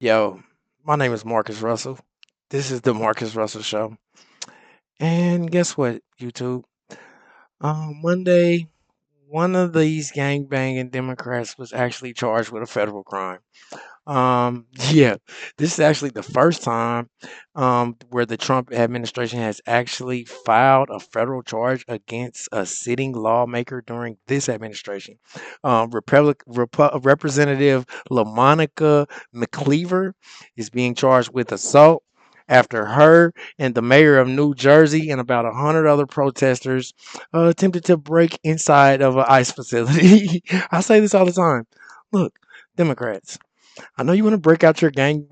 Yo, my name is Marcus Russell. This is the Marcus Russell Show. And guess what, YouTube? Monday, one of these gangbanging Democrats was actually charged with a federal crime. Yeah, this is actually the first time where the Trump administration has actually filed a federal charge against a sitting lawmaker during this administration. Representative Lamonica Mclver is being charged with assault after her and the mayor of New Jersey and about 100 other protesters attempted to break inside of an ICE facility. I say this all the time. Look, Democrats. I know you want to break out your gang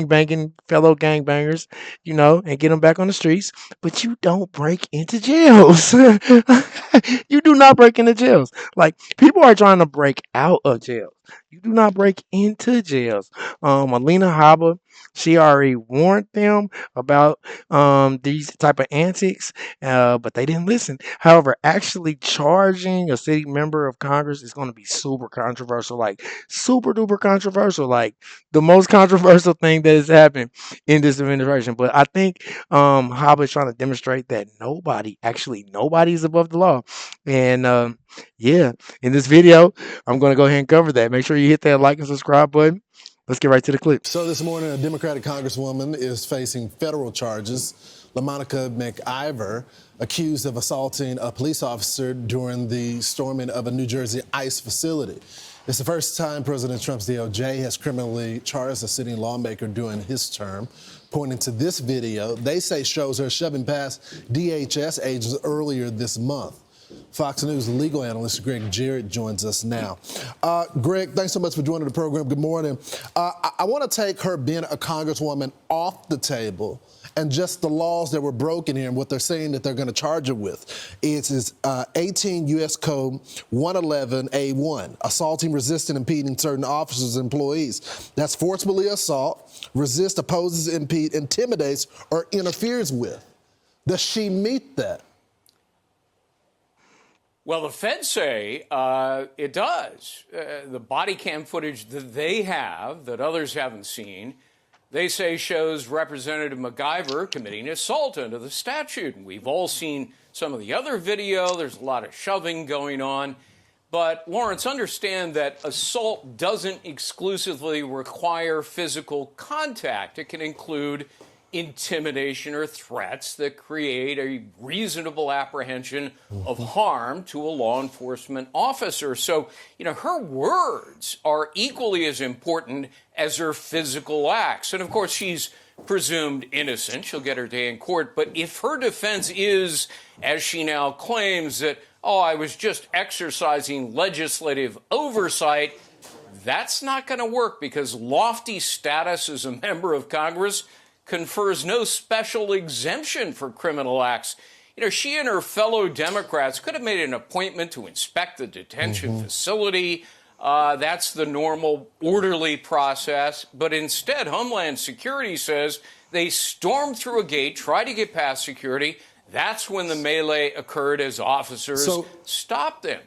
banging fellow gang bangers, and get them back on the streets, but you don't break into jails. You do not break into jails. Like people are trying to break out of jails. You do not break into jails. Alina Habba, she already warned them about these type of antics, but they didn't listen. However, actually charging a city member of Congress is going to be super controversial. Like super duper controversial, like the most controversial thing that has happened in this administration. But I think Habba is trying to demonstrate that nobody's above the law. And yeah, in this video, I'm going to go ahead and cover that. Make sure you hit that like and subscribe button. Let's get right to the clip. So this morning, a Democratic Congresswoman is facing federal charges. Lamonica Mclver, accused of assaulting a police officer during the storming of a New Jersey ICE facility. It's the first time President Trump's DOJ has criminally charged a sitting lawmaker during his term. Pointing to this video, they say shows her shoving past DHS agents earlier this month. Fox News legal analyst Greg Jarrett joins us now. Greg, thanks so much for joining the program. Good morning. I want to take her being a congresswoman off the table and just the laws that were broken here and what they're saying that they're going to charge her with. It's 18 U.S. Code 111A1, assaulting, resisting, impeding certain officers and employees. That's forcibly assault, resist, opposes, impede, intimidates, or interferes with. Does she meet that? Well, the feds say it does. The body cam footage that they have, that others haven't seen, they say shows Representative Mclver committing assault under the statute. And we've all seen some of the other video. There's a lot of shoving going on. But, Lawrence, understand that assault doesn't exclusively require physical contact. It can include intimidation or threats that create a reasonable apprehension of harm to a law enforcement officer. So, her words are equally as important as her physical acts. And of course, she's presumed innocent. She'll get her day in court. But if her defense is, as she now claims, that, I was just exercising legislative oversight, that's not going to work because lofty status as a member of Congress confers no special exemption for criminal acts. She and her fellow Democrats could have made an appointment to inspect the detention facility. That's the normal, orderly process. But instead, Homeland Security says they stormed through a gate, tried to get past security. That's when the melee occurred as officers stopped them.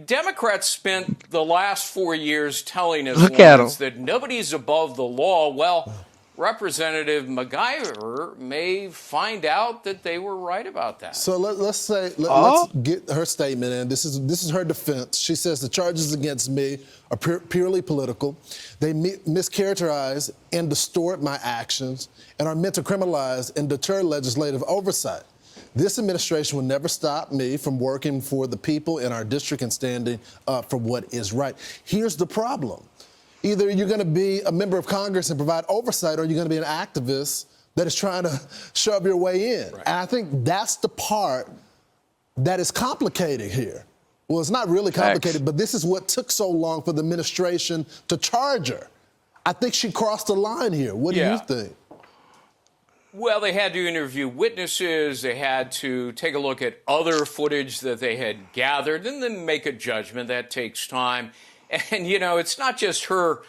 Democrats spent the last 4 years telling us that nobody's above the law. Well, Representative Mclver may find out that they were right about that. So let's get her statement in. This is her defense. She says the charges against me are purely political. They mischaracterize and distort my actions and are meant to criminalize and deter legislative oversight. This administration will never stop me from working for the people in our district and standing up for what is right. Here's the problem. Either you're going to be a member of Congress and provide oversight, or you're going to be an activist that is trying to shove your way in. Right. And I think that's the part that is complicated here. Well, it's not really complicated, but this is what took so long for the administration to charge her. I think she crossed the line here. What do you think? Well, they had to interview witnesses. They had to take a look at other footage that they had gathered and then make a judgment. That takes time. And, it's not just her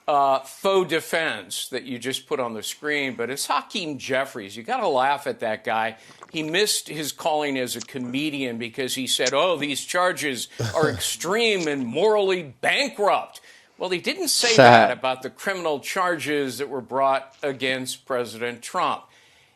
faux defense that you just put on the screen, but it's Hakeem Jeffries. You got to laugh at that guy. He missed his calling as a comedian because he said, these charges are extreme and morally bankrupt. Well, he didn't say that Sad. about the criminal charges that were brought against President Trump.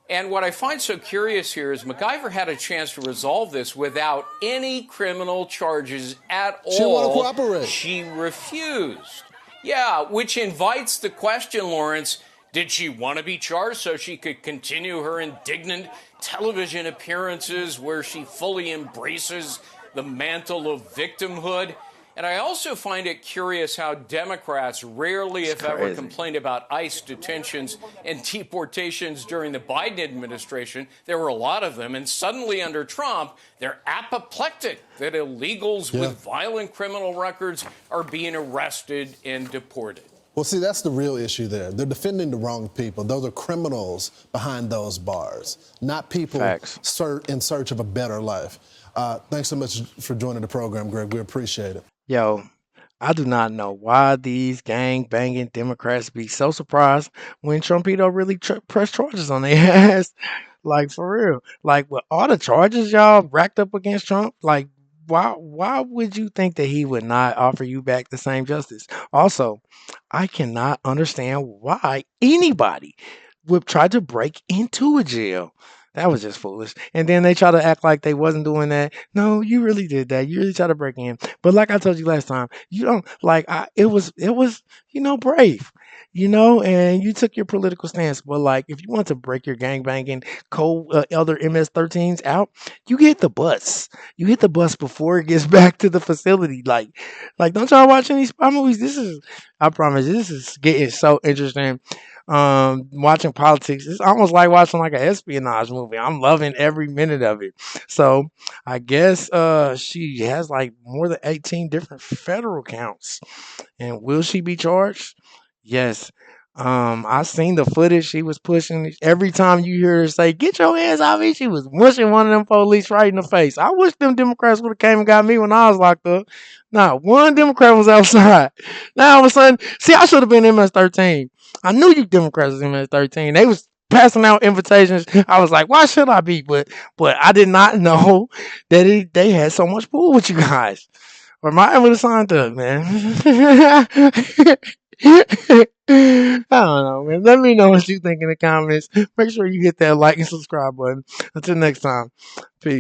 And what I find so curious here is McIver had a chance to resolve this without any criminal charges at She didn't want to all. cooperate. She refused. Yeah, which invites the question, Lawrence, did she want to be charged so she could continue her indignant television appearances where she fully embraces the mantle of victimhood? And I also find it curious how Democrats rarely, It's if ever, crazy. complained about ICE detentions and deportations during the Biden administration. There were a lot of them. And suddenly, under Trump, they're apoplectic that illegals Yeah. with violent criminal records are being arrested and deported. Well, see, that's the real issue there. They're defending the wrong people. Those are criminals behind those bars, not people Facts. in search of a better life. Thanks so much for joining the program, Greg. We appreciate it. Yo, I do not know why these gang banging Democrats be so surprised when Trumpito really press charges on their ass. Like for real. Like with all the charges y'all racked up against Trump, like why would you think that he would not offer you back the same justice? Also, I cannot understand why anybody would try to break into a jail. That was just foolish. And then they try to act like they wasn't doing that. No, you really did that. You really tried to break in. But like I told you last time, you don't like it was brave. And you took your political stance. But like if you want to break your gang banging elder MS-13s out, you hit the bus. You hit the bus before it gets back to the facility. Like don't y'all watch any spy movies? I promise this is getting so interesting. Watching politics, it's almost like watching like an espionage movie. I'm loving every minute of it. So I guess she has like more than 18 different federal counts. And will she be charged? Yes. I seen the footage she was pushing. Every time you hear her say, "Get your hands off me," she was mushing one of them police right in the face. I wish them Democrats would have came and got me when I was locked up. Not one Democrat was outside. Now all of a sudden, see, I should have been MS-13. I knew you Democrats was MS-13. They was passing out invitations. I was like, why should I be? But I did not know that they had so much pull with you guys. Or might I would have signed up, man. I don't know, man. Let me know what you think in the comments. Make sure you hit that like and subscribe button. Until next time, peace.